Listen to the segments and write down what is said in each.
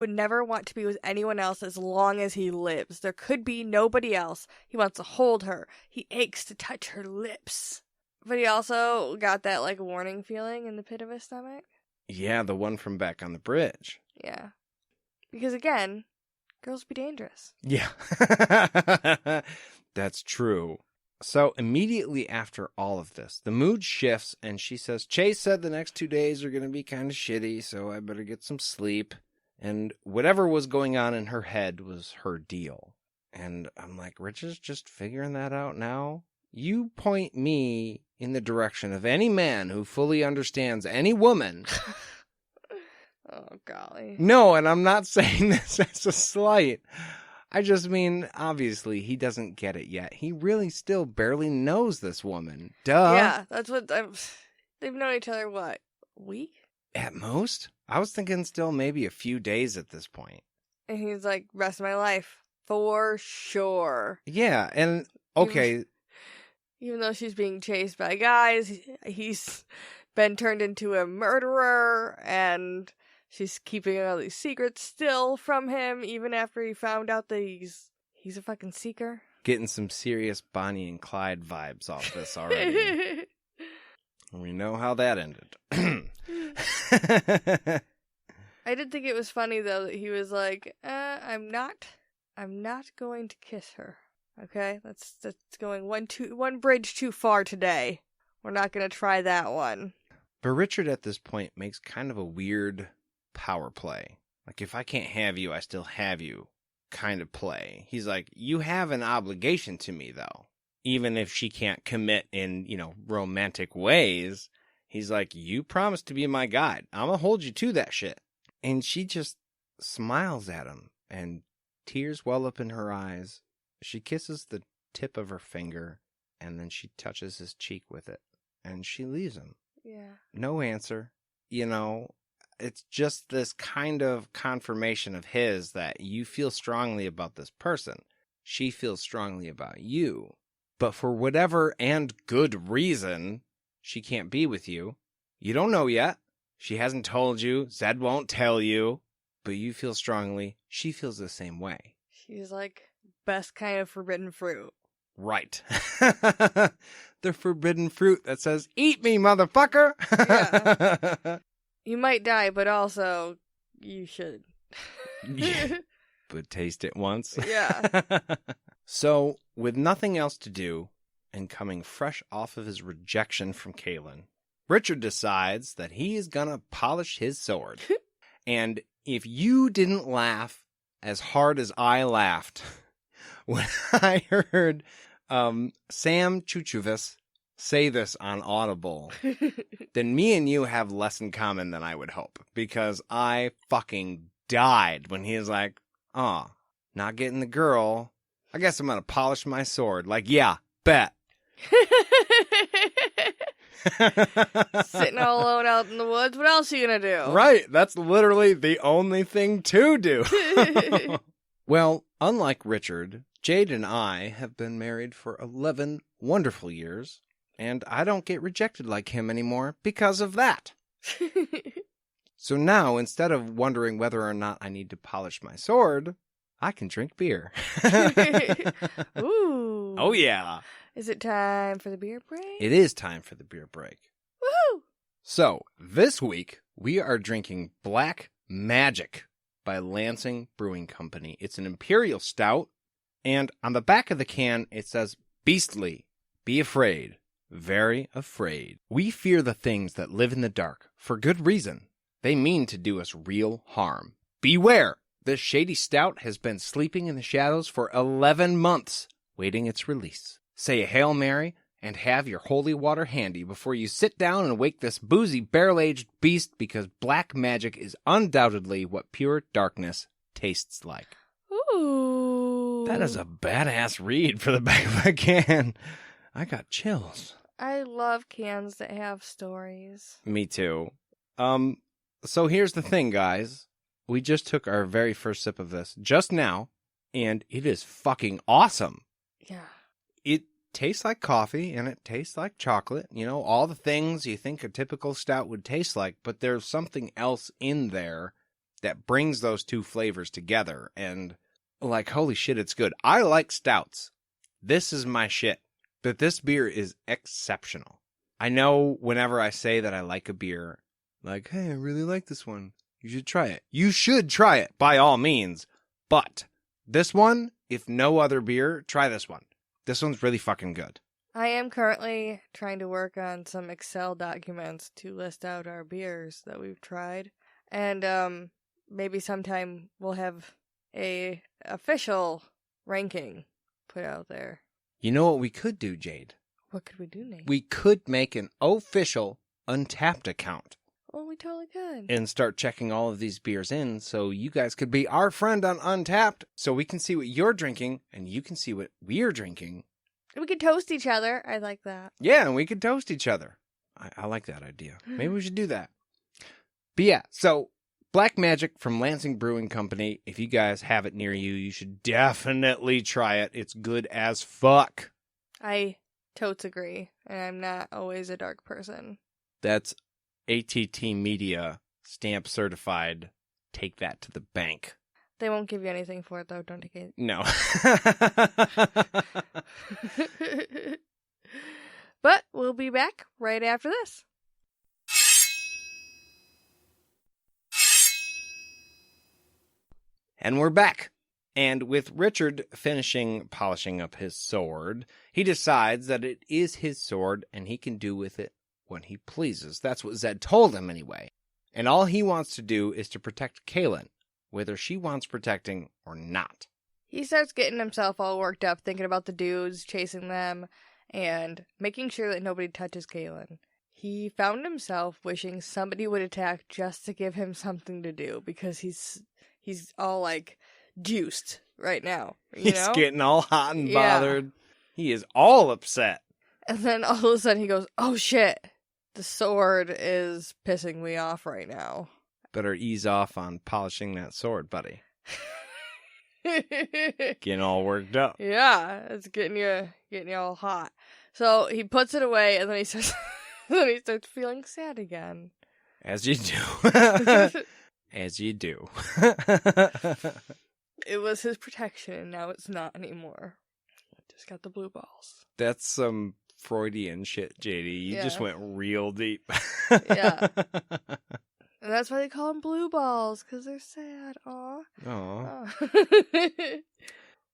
would never want to be with anyone else as long as he lives. There could be nobody else. He wants to hold her. He aches to touch her lips. But he also got that, like, warning feeling in the pit of his stomach. Yeah, the one from back on the bridge. Yeah. Because, again, girls be dangerous. Yeah. That's true. So immediately after all of this, the mood shifts and she says, Chase said the next 2 days are going to be kind of shitty, so I better get some sleep. And whatever was going on in her head was her deal. And I'm like, Richard's just figuring that out now? You point me in the direction of any man who fully understands any woman. Oh, golly. No, and I'm not saying this as a slight. I just mean, obviously, he doesn't get it yet. He really still barely knows this woman. Duh. Yeah, that's what they've known each other, what, a week? At most? I was thinking still maybe a few days at this point. And he's like, rest of my life. For sure. Yeah, and, okay. Even though she's being chased by guys, he's been turned into a murderer, and she's keeping all these secrets still from him, even after he found out that he's a fucking seeker. Getting some serious Bonnie and Clyde vibes off this already. We know how that ended. I did think it was funny, though, that he was like, I'm not going to kiss her. Okay? That's going one bridge too far today. We're not going to try that one. But Richard at this point makes kind of a weird power play. Like, if I can't have you, I still have you kind of play. He's like, you have an obligation to me, though. Even if she can't commit in, romantic ways, he's like, you promised to be my guide. I'm going to hold you to that shit. And she just smiles at him, and tears well up in her eyes. She kisses the tip of her finger, and then she touches his cheek with it, and she leaves him. Yeah. No answer. It's just this kind of confirmation of his that you feel strongly about this person. She feels strongly about you. But for whatever and good reason, she can't be with you. You don't know yet. She hasn't told you. Zedd won't tell you. But you feel strongly. She feels the same way. She's like, best kind of forbidden fruit. Right. The forbidden fruit that says, eat me, motherfucker! Yeah. You might die, but also, you should. Yeah. But taste it once. Yeah. So, with nothing else to do, and coming fresh off of his rejection from Kahlan, Richard decides that he is gonna polish his sword. And if you didn't laugh as hard as I laughed when I heard Sam Chuchuvis say this on Audible, then me and you have less in common than I would hope. Because I fucking died when he was like, not getting the girl. I guess I'm gonna polish my sword. Like, yeah, bet. Sitting all alone out in the woods. What else are you gonna do? Right. That's literally the only thing to do. Well, unlike Richard, Jade and I have been married for 11 wonderful years, and I don't get rejected like him anymore because of that. So now, instead of wondering whether or not I need to polish my sword, I can drink beer. Ooh. Oh, yeah. Is it time for the beer break? It is time for the beer break. Woohoo! So, this week, we are drinking Black Magic by Lansing Brewing Company. It's an imperial stout, and on the back of the can, it says, Beastly, be afraid, very afraid. We fear the things that live in the dark, for good reason. They mean to do us real harm. Beware! This shady stout has been sleeping in the shadows for 11 months, waiting its release. Say a Hail Mary, and have your holy water handy before you sit down and wake this boozy, barrel-aged beast, because Black Magic is undoubtedly what pure darkness tastes like. Ooh. That is a badass read for the back of a can. I got chills. I love cans that have stories. Me too. So here's the thing, guys. We just took our very first sip of this just now, and it is fucking awesome. Yeah. It tastes like coffee, and it tastes like chocolate. All the things you think a typical stout would taste like, but there's something else in there that brings those two flavors together. And like, holy shit, it's good. I like stouts. This is my shit. But this beer is exceptional. I know whenever I say that I like a beer, like, hey, I really like this one, you should try it. You should try it, by all means. But this one, if no other beer, try this one. This one's really fucking good. I am currently trying to work on some Excel documents to list out our beers that we've tried. And maybe sometime we'll have a official ranking put out there. You know what we could do, Jade? What could we do, Nate? We could make an official Untapped account. Oh, we totally could. And start checking all of these beers in so you guys could be our friend on Untapped so we can see what you're drinking and you can see what we're drinking. We could toast each other. I like that. Yeah, and we could toast each other. I like that idea. Maybe we should do that. But yeah, so Black Magic from Lansing Brewing Company. If you guys have it near you, you should definitely try it. It's good as fuck. I totes agree. And I'm not always a dark person. That's ATT Media stamp certified. Take that to the bank. They won't give you anything for it, though. Don't take it. No. But we'll be back right after this. And we're back. And with Richard finishing polishing up his sword, he decides that it is his sword and he can do with it what he pleases. That's what Zedd told him anyway. And all he wants to do is to protect Kahlan, whether she wants protecting or not. He starts getting himself all worked up, thinking about the dudes, chasing them, and making sure that nobody touches Kahlan. He found himself wishing somebody would attack just to give him something to do, because he's all, like, juiced right now. He's getting all hot and bothered. Yeah. He is all upset. And then all of a sudden he goes, oh shit, the sword is pissing me off right now. Better ease off on polishing that sword, buddy. Getting all worked up. Yeah, it's getting you all hot. So he puts it away, and then he starts feeling sad again. As you do. As you do. It was his protection, and now it's not anymore. Just got the blue balls. That's some Freudian shit, JD. You just went real deep. Yeah. And that's why they call them blue balls, because they're sad. Aw.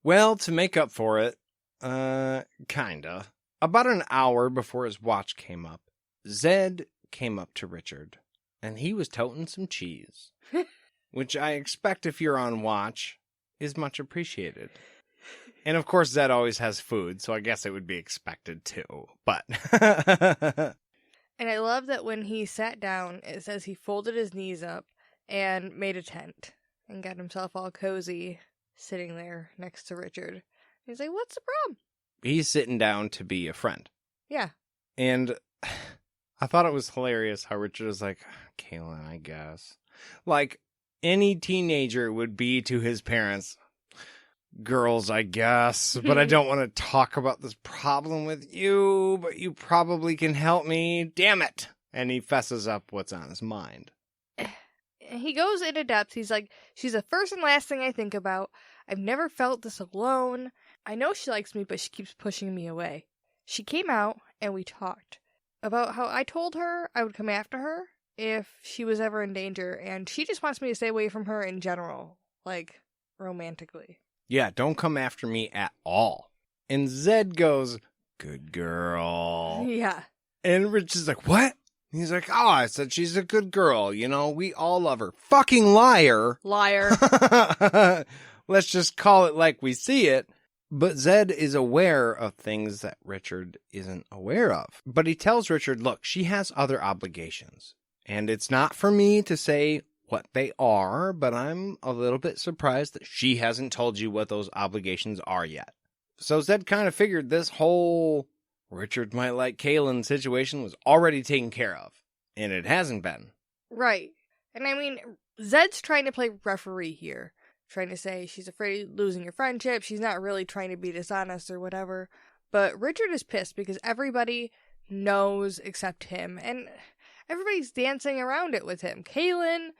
Well, to make up for it, kinda. About an hour before his watch came up, Zedd came up to Richard, and he was toting some cheese. Which I expect if you're on watch is much appreciated. And of course, Zedd always has food, so I guess it would be expected too. But... And I love that when he sat down, it says he folded his knees up and made a tent and got himself all cozy sitting there next to Richard. He's like, what's the problem? He's sitting down to be a friend. Yeah. And I thought it was hilarious how Richard was like, Kahlan, I guess. Like any teenager would be to his parents. Girls, I guess, but I don't want to talk about this problem with you, but you probably can help me. Damn it. And he fesses up what's on his mind. He goes into depth. He's like, she's the first and last thing I think about. I've never felt this alone. I know she likes me, but she keeps pushing me away. She came out and we talked about how I told her I would come after her if she was ever in danger, and she just wants me to stay away from her in general, like romantically. Yeah, don't come after me at all. And Zedd goes, good girl. Yeah. And Rich is like, what? And he's like, oh, I said she's a good girl. You know, we all love her. Fucking liar. Liar. Let's just call it like we see it. But Zedd is aware of things that Richard isn't aware of. But he tells Richard, look, she has other obligations. And it's not for me to say what they are, but I'm a little bit surprised that she hasn't told you what those obligations are yet. So Zedd kind of figured this whole Richard might like Kahlan situation was already taken care of, and it hasn't been. Right. And I mean, Zedd's trying to play referee here, trying to say she's afraid of losing your friendship, she's not really trying to be dishonest or whatever, but Richard is pissed because everybody knows except him, and everybody's dancing around it with him. Kahlan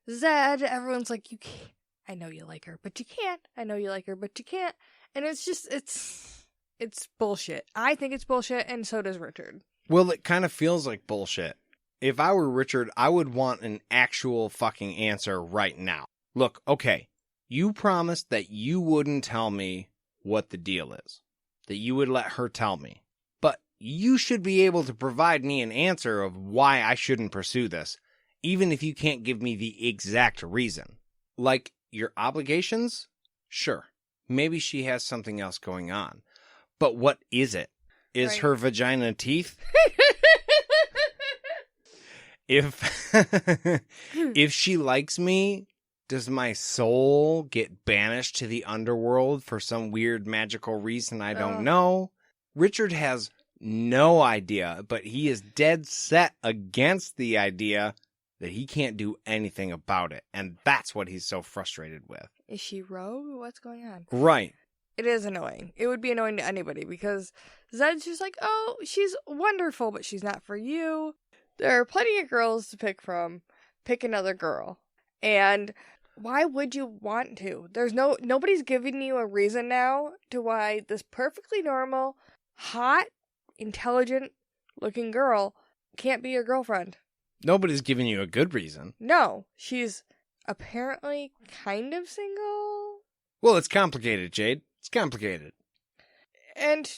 Zedd, everyone's like, you can't. I know you like her, but you can't. I know you like her, but you can't. And it's just, it's bullshit. I think it's bullshit, and so does Richard. Well, it kind of feels like bullshit. If I were Richard, I would want an actual fucking answer right now. Look, okay, you promised that you wouldn't tell me what the deal is, that you would let her tell me. But you should be able to provide me an answer of why I shouldn't pursue this, even if you can't give me the exact reason. Like, your obligations? Sure. Maybe she has something else going on. But what is it? Is Right. her vagina teeth? If she likes me, does my soul get banished to the underworld for some weird magical reason I don't know? Richard has no idea, but he is dead set against the idea that he can't do anything about it. And that's what he's so frustrated with. Is she rogue? What's going on? Right. It is annoying. It would be annoying to anybody because Zedd's just like, oh, she's wonderful, but she's not for you. There are plenty of girls to pick from. Pick another girl. And why would you want to? Nobody's giving you a reason now to why this perfectly normal, hot, intelligent looking girl can't be your girlfriend. Nobody's giving you a good reason. No, she's apparently kind of single. Well, it's complicated, Jade. It's complicated. And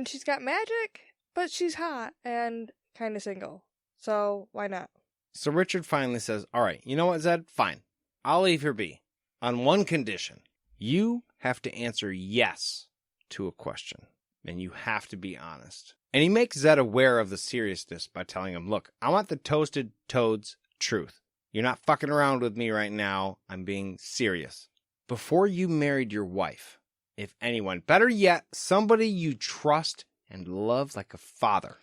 she's got magic, but she's hot and kind of single. So why not? So Richard finally says, all right, you know what, Zedd? Fine. I'll leave her be. On one condition. You have to answer yes to a question. And you have to be honest. And he makes Zedd aware of the seriousness by telling him, look, I want the toasted toad's truth. You're not fucking around with me right now. I'm being serious. Before you married your wife, if anyone, better yet, somebody you trust and love like a father.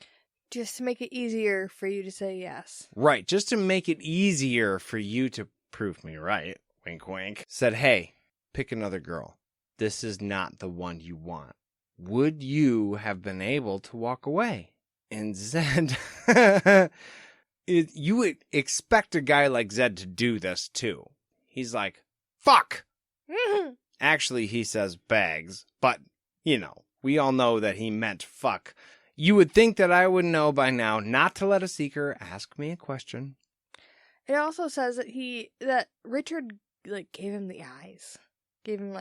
Just to make it easier for you to say yes. Right, just to make it easier for you to prove me right, wink wink, said, hey, pick another girl. This is not the one you want. Would you have been able to walk away? And Zedd, you would expect a guy like Zedd to do this too. He's like, fuck! Actually, he says bags, but, you know, we all know that he meant fuck. You would think that I would know by now not to let a seeker ask me a question. It also says that Richard gave him the eyes. Gave him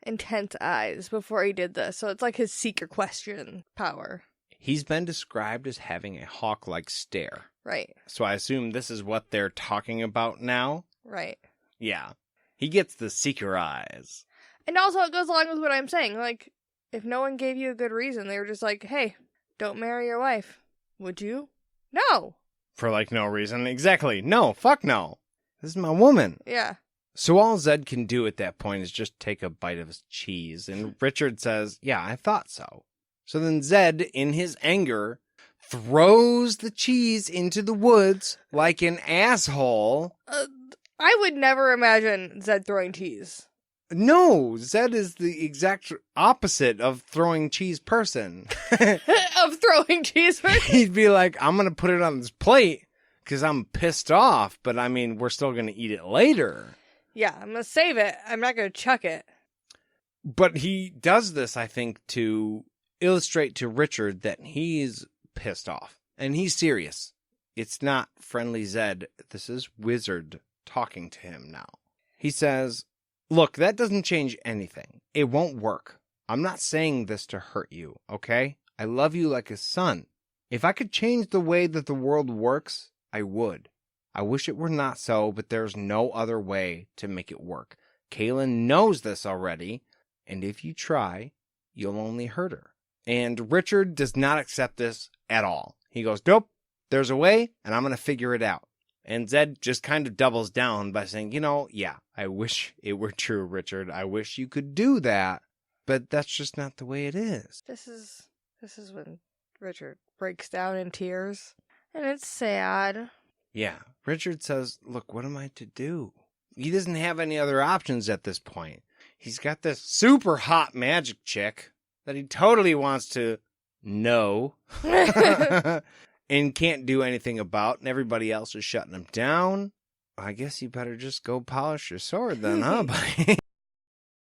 intense eyes before he did this. So it's like his secret question power. He's been described as having a hawk-like stare. Right. So I assume this is what they're talking about now? Right. Yeah. He gets the seeker eyes. And also it goes along with what I'm saying. If no one gave you a good reason, they were just like, hey, don't marry your wife. Would you? No. For no reason. Exactly. No. Fuck no. This is my woman. Yeah. So all Zedd can do at that point is just take a bite of his cheese. And Richard says, yeah, I thought so. So then Zedd, in his anger, throws the cheese into the woods like an asshole. I would never imagine Zedd throwing cheese. No, Zedd is the exact opposite of throwing cheese person. Of throwing cheese person? He'd be like, I'm going to put it on this plate because I'm pissed off, but I mean, we're still going to eat it later. Yeah, I'm going to save it. I'm not going to chuck it. But he does this, I think, to illustrate to Richard that he's pissed off. And he's serious. It's not friendly Zedd. This is Wizard talking to him now. He says, look, that doesn't change anything. It won't work. I'm not saying this to hurt you, okay? I love you like a son. If I could change the way that the world works, I would. I wish it were not so, but there's no other way to make it work. Kahlan knows this already, and if you try, you'll only hurt her. And Richard does not accept this at all. He goes, nope, there's a way, and I'm going to figure it out. And Zedd just kind of doubles down by saying, yeah, I wish it were true, Richard. I wish you could do that, but that's just not the way it is. This is when Richard breaks down in tears, and it's sad. Yeah, Richard says, look, what am I to do? He doesn't have any other options at this point. He's got this super hot magic chick that he totally wants to know and can't do anything about, and everybody else is shutting him down. I guess you better just go polish your sword then, huh, buddy?